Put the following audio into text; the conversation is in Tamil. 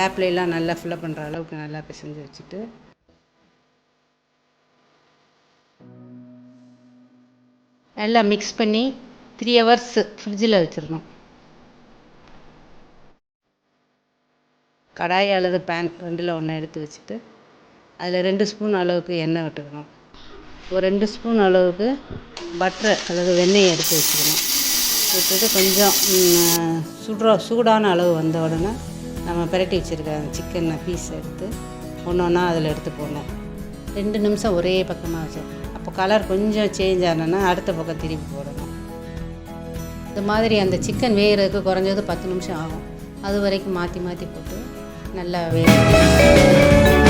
கேப்லாம் நல்லா ஃபில்லப் பண்ணுற அளவுக்கு நல்லா பிசைஞ்சு வச்சுட்டு நல்லா மிக்ஸ் பண்ணி 3 hours ஃப்ரிட்ஜில் வச்சிடணும். கடாய் அல்லது பேன் ரெண்டில் ஒன்று எடுத்து வச்சுட்டு அதில் 2 ஸ்பூன் அளவுக்கு எண்ணெய் விட்டுக்கணும். ஒரு 2 ஸ்பூன் அளவுக்கு பட்டர் அல்லது வெண்ணெய் எடுத்து வச்சுக்கணும். விட்டுட்டு கொஞ்சம் சூடான அளவு வந்த உடனே நம்ம பிரட்டி வச்சுருக்க அந்த சிக்கன் பீஸ் எடுத்து ஒன்று ஒன்றா அதில் எடுத்து போடணும். 2 நிமிஷம் ஒரே பக்கமாக வச்சு அப்போ கலர் கொஞ்சம் சேஞ்ச் ஆனோன்னா அடுத்த பக்கம் திருப்பி போடணும். இது மாதிரி அந்த சிக்கன் வேகிறதுக்கு குறைஞ்சது 10 நிமிஷம் ஆகும். அது வரைக்கும் மாற்றி மாற்றி போட்டு நல்லா வேக